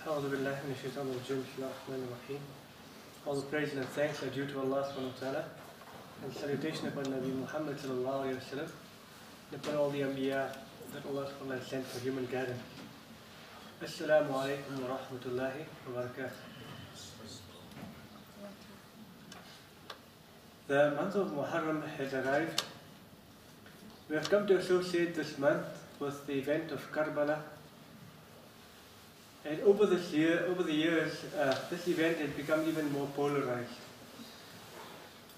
أعوذ بالله من الشيطان الرجيم. بسم الله الرحمن الرحيم. All the praise and thanks are due to Allah SWT, and salutation upon Nabi Muhammad sallallahu alayhi wa sallam, and upon all the Anbiya that Allah SWT sent for human guidance. Assalamu alaikum wa rahmatullahi wa barakatuh. The month of Muharram has arrived. We have come to associate this month with the event of Karbala. And over the years, this event has become even more polarized.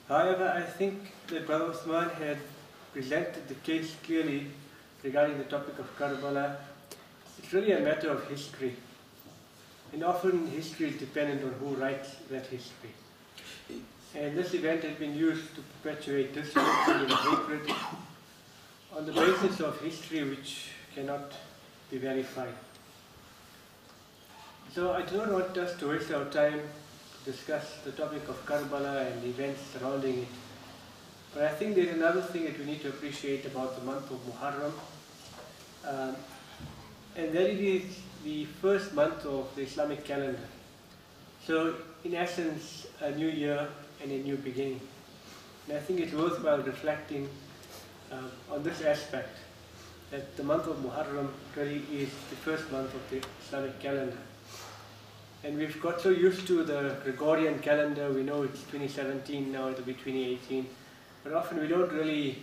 However, I think that Brother Uthman had presented the case clearly regarding the topic of Karbala. It's really a matter of history. And often history is dependent on who writes that history. And this event has been used to perpetuate disloyalty and hatred on the basis of history which cannot be verified. So I do not want us to waste our time to discuss the topic of Karbala and the events surrounding it. But I think there is another thing that we need to appreciate about the month of Muharram, and that it is the first month of the Islamic calendar. So in essence, a new year and a new beginning. And I think it's worthwhile reflecting on this aspect, that the month of Muharram really is the first month of the Islamic calendar. And we've got so used to the Gregorian calendar, we know it's 2017, now it'll be 2018, but often we don't really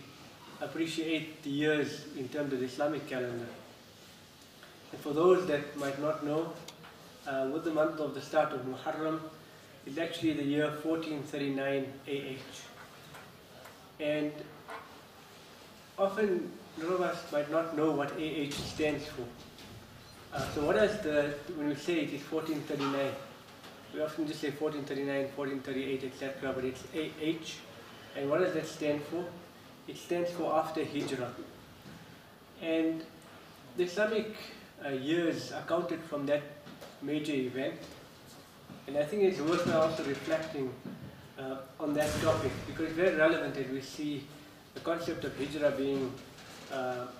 appreciate the years in terms of the Islamic calendar. And for those that might not know, with the month of the start of Muharram, it's actually the year 1439 AH. And often none of us might not know what AH stands for. So what is when we say it is 1439, we often just say 1439, 1438, etc., but it's AH. And what does that stand for? It stands for after Hijrah. And the Islamic years are counted from that major event. And I think it's worthwhile also reflecting on that topic, because it's very relevant that we see the concept of Hijrah being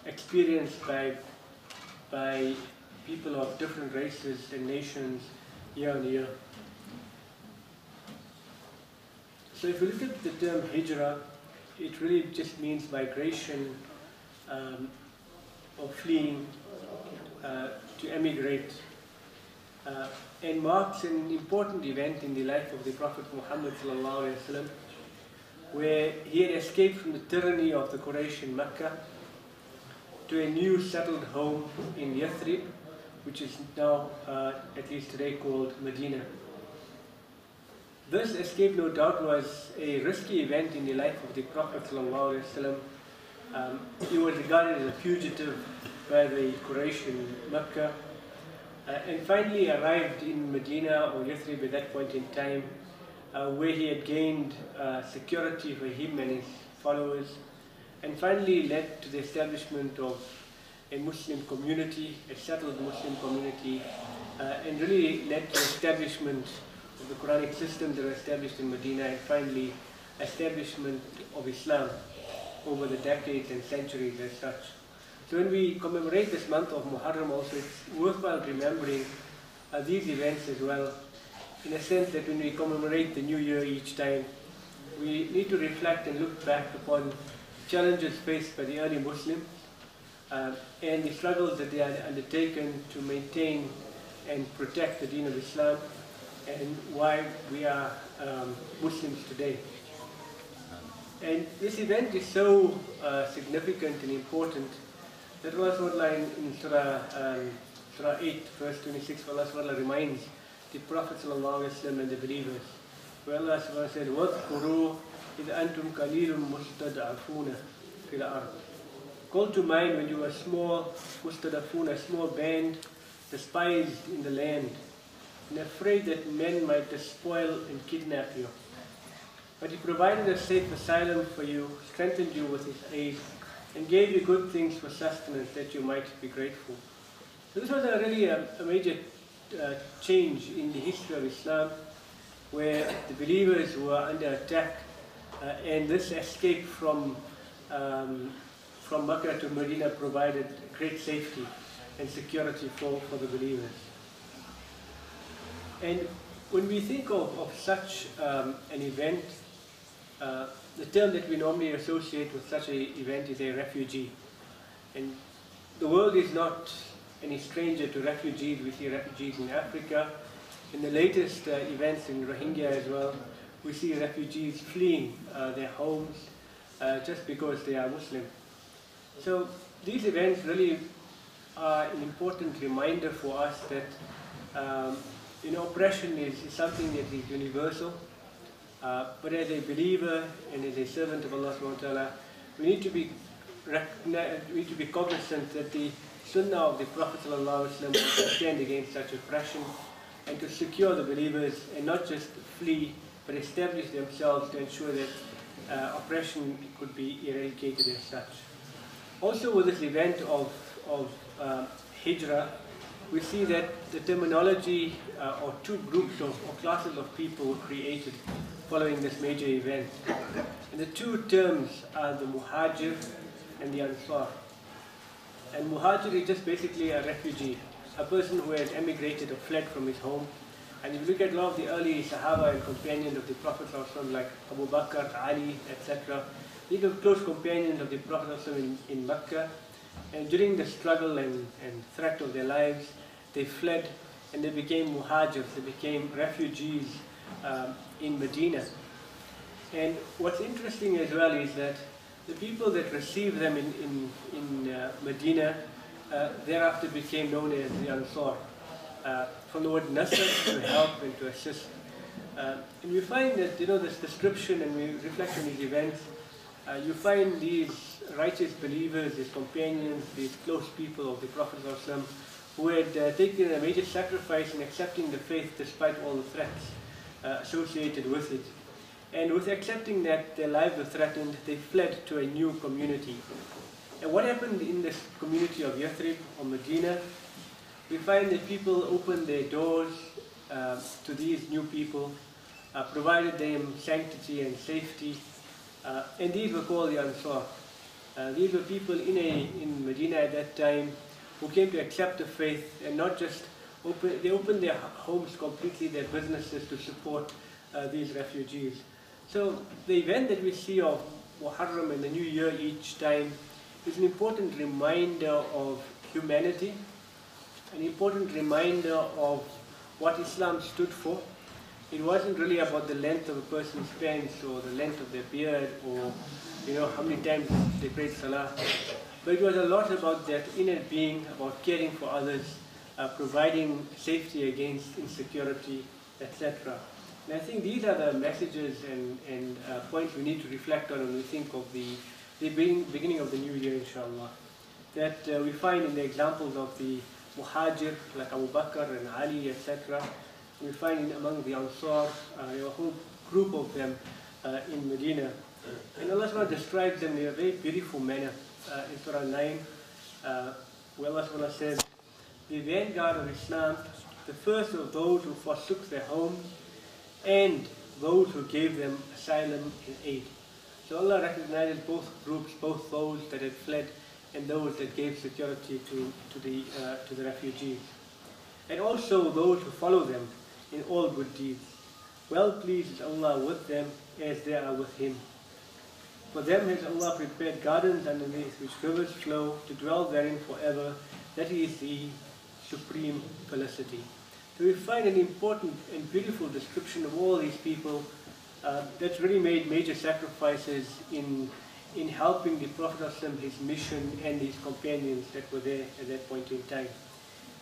experienced by people of different races and nations year on year. So if you look at the term Hijrah, it really just means migration or fleeing, to emigrate, and marks an important event in the life of the Prophet Muhammad ﷺ, where he had escaped from the tyranny of the Quraysh in Mecca to a new settled home in Yathrib, which is now, at least today, called Medina. This escape, no doubt, was a risky event in the life of the Prophet ﷺ. He was regarded as a fugitive by the Quraysh in Mecca, and finally arrived in Medina or Yathrib at that point in time, where he had gained security for him and his followers, and finally led to the establishment of a Muslim community, a settled Muslim community, and really led to the establishment of the Quranic systems that were established in Medina, and finally establishment of Islam over the decades and centuries as such. So when we commemorate this month of Muharram also, it's worthwhile remembering these events as well, in a sense that when we commemorate the new year each time, we need to reflect and look back upon challenges faced by the early Muslims, and the struggles that they had undertaken to maintain and protect the Deen of Islam, and why we are Muslims today. And this event is so significant and important that Allah SWT in Surah 8, verse 26, Allah SWT reminds the Prophet ﷺ and the believers, where Allah SWT said, وَاذْكُرُوا إِذْ أَنْتُمْ قَلِيلٌ مُسْتَضْعَفُونَ فِي الْأَرْضِ. Call to mind when you were small, mustadafun, a small band, despised in the land, and afraid that men might despoil and kidnap you. But He provided a safe asylum for you, strengthened you with His aid, and gave you good things for sustenance that you might be grateful. So this was really a major change in the history of Islam, where the believers were under attack, and this escape from Mecca to Medina provided great safety and security for the believers. And when we think of such an event, the term that we normally associate with such an event is a refugee. And the world is not any stranger to refugees. We see refugees in Africa. In the latest events in Rohingya as well, we see refugees fleeing their homes just because they are Muslim. So these events really are an important reminder for us that oppression is something that is universal. But as a believer and as a servant of Allah SWT, we need to be cognizant that the Sunnah of the Prophet ﷺ will stand against such oppression, and to secure the believers and not just flee, but establish themselves to ensure that oppression could be eradicated as such. Also, with this event of Hijrah, we see that the terminology or two groups or classes of people were created following this major event. And the two terms are the Muhajir and the Ansar. And Muhajir is just basically a refugee, a person who has emigrated or fled from his home. And if you look at a lot of the early Sahaba and companions of the Prophet like Abu Bakr, Ali, etc., these were close companions of the Prophet in Mecca. And during the struggle and threat of their lives, they fled and they became Muhajirs, they became refugees in Medina. And what's interesting as well is that the people that received them in Medina thereafter became known as the Ansar, from the word Nasr, to help and to assist. And we find that, this description, and we reflect on these events, you find these righteous believers, these companions, these close people of the Prophet ﷺ, who had taken a major sacrifice in accepting the faith despite all the threats associated with it. And with accepting that their lives were threatened, they fled to a new community. And what happened in this community of Yathrib or Medina? We find that people opened their doors to these new people, provided them sanctity and safety, and these were called the Ansar. These were people in Medina at that time who came to accept the faith, and not just they opened their homes completely, their businesses, to support these refugees. So the event that we see of Muharram and the New Year each time is an important reminder of humanity, an important reminder of what Islam stood for. It wasn't really about the length of a person's pants or the length of their beard or how many times they prayed Salah. But it was a lot about that inner being, about caring for others, providing safety against insecurity, etc. And I think these are the messages and points we need to reflect on when we think of the beginning of the new year, inshallah. That we find in the examples of the Muhajir, like Abu Bakr and Ali, etc. We find among the Ansar, a whole group of them in Medina. And Allah SWT describes them in a very beautiful manner. In Surah 9, where Allah SWT says, the vanguard of Islam, the first of those who forsook their homes, and those who gave them asylum and aid. So Allah recognizes both groups, both those that had fled and those that gave security to the refugees. And also those who follow them in all good deeds. Well pleased is Allah with them as they are with Him. For them has Allah prepared gardens underneath which rivers flow to dwell therein forever. That is the supreme felicity. So we find an important and beautiful description of all these people that's really made major sacrifices in helping the Prophet ﷺ, his mission, and his companions that were there at that point in time.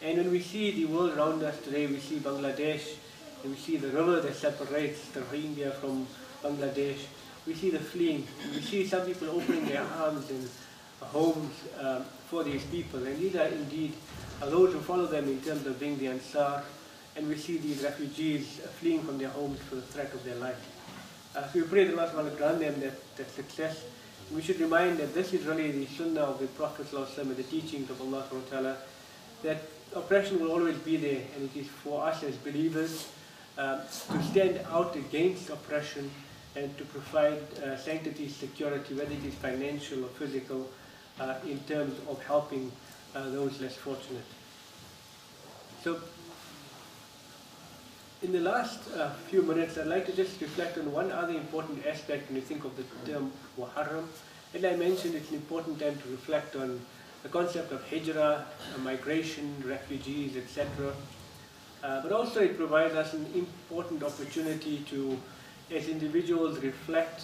And when we see the world around us today, we see Bangladesh, and we see the river that separates the Rohingya from Bangladesh. We see the fleeing. We see some people opening their arms and homes for these people. And these are indeed those who follow them in terms of being the Ansar. And we see these refugees fleeing from their homes for the threat of their life. So we pray that Allah SWT grant them that success. And we should remind that this is really the Sunnah of the Prophet ﷺ and the teachings of Allah SWT, that oppression will always be there, and it is for us as believers to stand out against oppression and to provide sanctity, security, whether it is financial or physical, in terms of helping those less fortunate. So In the last few minutes, I'd like to just reflect on one other important aspect when you think of the term Muharram. And I mentioned it's an important time to reflect on the concept of hijrah, migration, refugees, etc. But also it provides us an important opportunity to, as individuals, reflect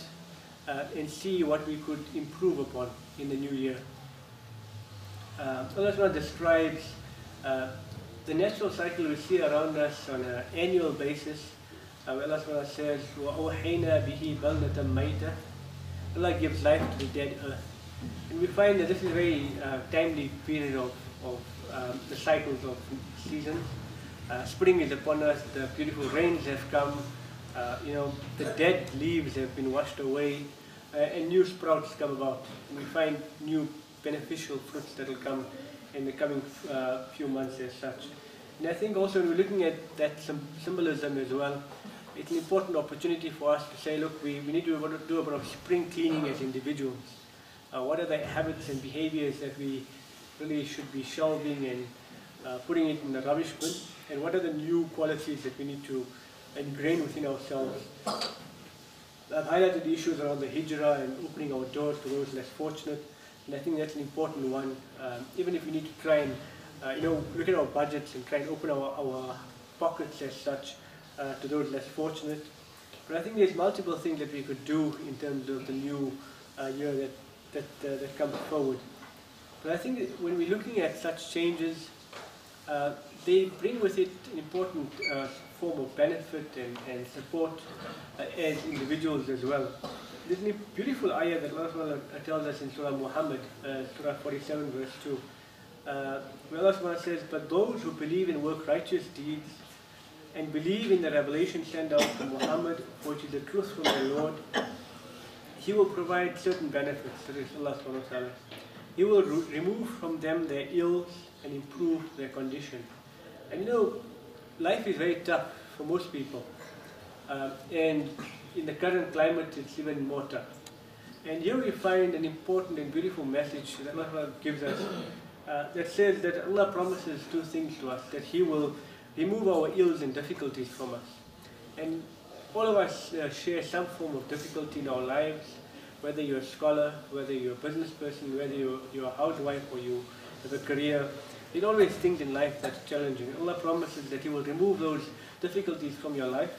and see what we could improve upon in the new year. Allah SWT describes the natural cycle we see around us on an annual basis. Allah SWT says, وَأَوْحَيْنَا بِهِ بَلْدَةً مَيْتًا. Allah gives life to the dead earth. And we find that this is a very timely period of the cycles of seasons. Spring is upon us, the beautiful rains have come, the dead leaves have been washed away, and new sprouts come about. And we find new beneficial fruits that will come in the coming few months as such. And I think also when we're looking at that symbolism as well, it's an important opportunity for us to say, look, we need to do a bit of spring cleaning as individuals. What are the habits and behaviors that we really should be shelving and putting it in the rubbish bin? And what are the new qualities that we need to ingrain within ourselves? I've highlighted the issues around the hijrah and opening our doors to those less fortunate. And I think that's an important one. Even if we need to try and look at our budgets and try and open our pockets as such to those less fortunate. But I think there's multiple things that we could do in terms of the new year that comes forward. But I think that when we're looking at such changes, they bring with it an important form of benefit and support as individuals as well. There's a beautiful ayah that Allah SWT tells us in Surah Muhammad, Surah 47 verse 2. Where Allah SWT says, but those who believe and work righteous deeds and believe in the revelation sent out from Muhammad, which is the truth from their Lord, He will provide certain benefits. That is Allah SWT. He will remove from them their ills and improve their condition. And life is very tough for most people. And in the current climate, it's even more tough. And here we find an important and beautiful message that Allah gives us that says that Allah promises two things to us, that He will remove our ills and difficulties from us. And all of us share some form of difficulty in our lives, whether you're a scholar, whether you're a business person, whether you're a housewife or you have a career. There's always things in life that's challenging. Allah promises that He will remove those difficulties from your life.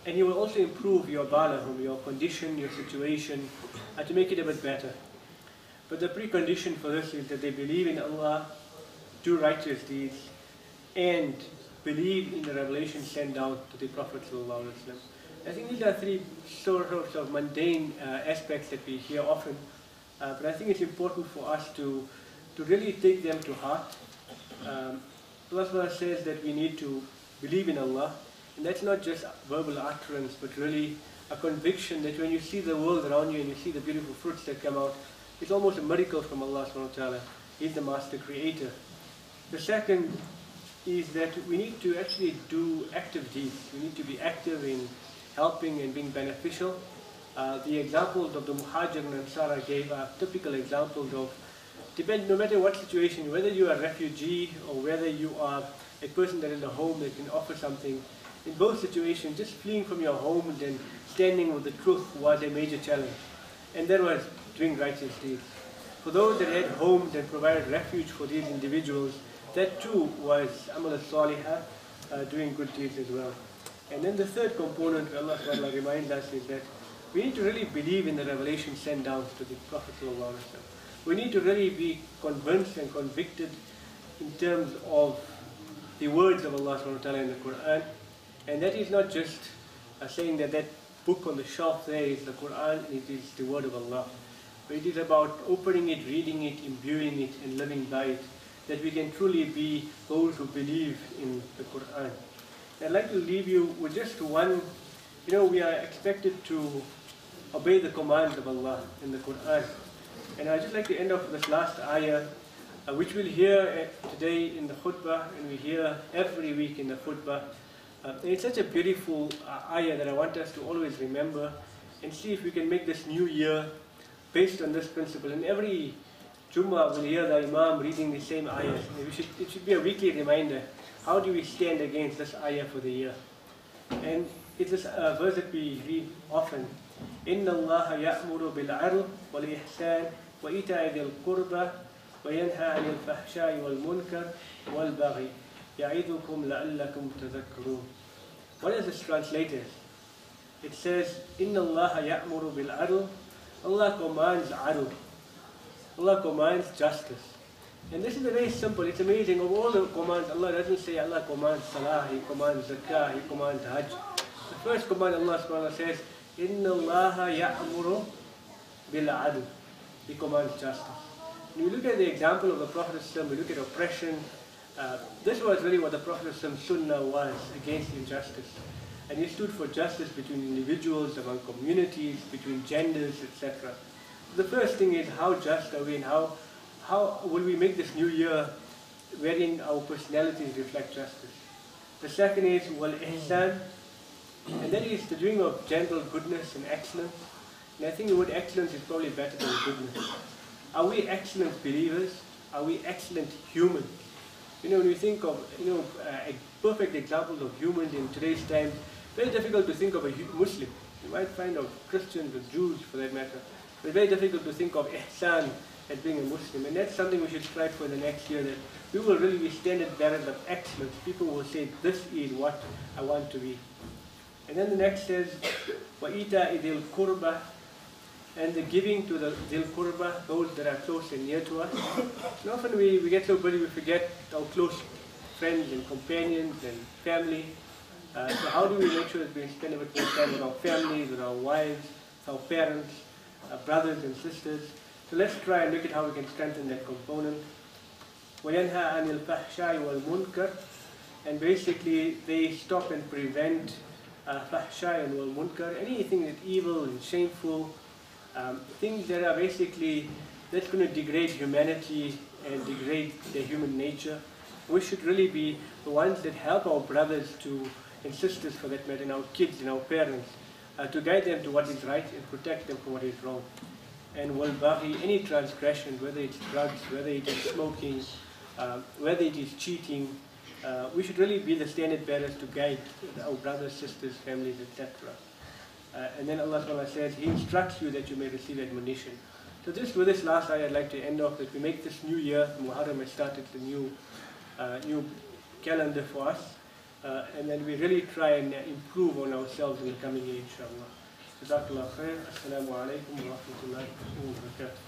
And He will also improve your balahum, your condition, your situation, to make it a bit better. But the precondition for this is that they believe in Allah, do righteous deeds, and believe in the revelation sent out to the Prophet ﷺ. I think these are three sorts of mundane aspects that we hear often, but I think it's important for us to really take them to heart. Allah says that we need to believe in Allah, and that's not just verbal utterance, but really a conviction that when you see the world around you and you see the beautiful fruits that come out, it's almost a miracle from Allah SWT. He's the master creator. The second is that we need to actually do active deeds. We need to be active in helping and being beneficial. The examples of the Muhajir and Ansar gave are typical examples of, no matter what situation, whether you are a refugee or whether you are a person that is in a home that can offer something, in both situations, just fleeing from your home and then standing with the truth was a major challenge. And that was doing righteous deeds. For those that had homes and provided refuge for these individuals, that too was amal salihah, doing good deeds as well. And then the third component Allah SWT reminds us is that we need to really believe in the revelation sent down to the Prophet ﷺ. We need to really be convinced and convicted in terms of the words of Allah SWT in the Quran. And that is not just saying that that book on the shelf there is the Quran, it is the word of Allah. But it is about opening it, reading it, imbuing it, and living by it, that we can truly be those who believe in the Quran. I'd like to leave you with just one. We are expected to obey the commands of Allah in the Quran. And I'd just like to end off with this last ayah, which we'll hear today in the khutbah, and we hear every week in the khutbah. And it's such a beautiful ayah that I want us to always remember and see if we can make this new year based on this principle. And every Jummah we'll hear the Imam reading the same ayah. It should be a weekly reminder how do we stand against this ayah for the year? And it is a verse that we read often. إِنَّ اللَّهَ يَأْمُرُ بِالْعَدْلِ وَالْإِحْسَانِ وَإِيتَاءِ ذِي الْقُرْبَى وَيَنْهَى عَنِ الْفَحْشَاءِ وَالْمُنكَرِ وَالْبَغْيِ يَعِظُكُمْ لَعَلَّكُمْ تَذَكَّرُونَ. What is this translated? It says, إِنَّ اللَّهَ يَأْمُرُ بِالْعَدْلِ. Allah commands adl. Allah commands justice. And this is very simple. It's amazing. Of all the commands, Allah doesn't say Allah commands salah, He commands zakah, He commands hajj. The first command Allah SWT says, Inna Allah ya'muru bil adl. He commands justice. When you look at the example of the Prophet ﷺ, we look at oppression. This was really what the Prophet ﷺ's sunnah was, against injustice. And he stood for justice between individuals, among communities, between genders, etc. The first thing is, how just are we, and how will we make this new year wherein our personalities reflect justice? The second is wal ihsan, and that is the doing of general goodness and excellence. And I think the word excellence is probably better than goodness. Are we excellent believers? Are we excellent humans? You know, when we think of a perfect example of humans in today's time, very difficult to think of a Muslim. You might find of Christians or Jews for that matter. But it's very difficult to think of ihsan as being a Muslim. And that's something we should strive for in the next year, that we will really be standard bearers of excellence. People will say, this is what I want to be. And then the next says, وَإِيتَاءِ ذِي الْقُرْبَى, and the giving to the dhil qurba, those that are close and near to us. And often we get so busy we forget our close friends and companions and family. So how do we make sure that we spend a bit more time with our families, with our wives, our parents, our brothers and sisters? So let's try and look at how we can strengthen that component. وَيَنْهَى عَنِ الْفَحْشَاءِ وَالْمُنكَرِ, and basically they stop and prevent fahsha and wal-munkar, anything that's evil and shameful, things that are basically, that's going to degrade humanity and degrade the human nature. We should really be the ones that help our brothers and sisters for that matter, and our kids and our parents, to guide them to what is right and protect them from what is wrong. And wal-baghi, any transgression, whether it's drugs, whether it is smoking, whether it is cheating, we should really be the standard bearers to guide our brothers, sisters, families, etc. And then Allah SWT says, He instructs you that you may receive admonition. So just with this last ayah, I'd like to end off that we make this new year, Muharram has started the new calendar for us, and then we really try and improve on ourselves in the coming year, inshallah. Jazakallah khair. Assalamu alaikum wa rahmatullahi wa barakatuh.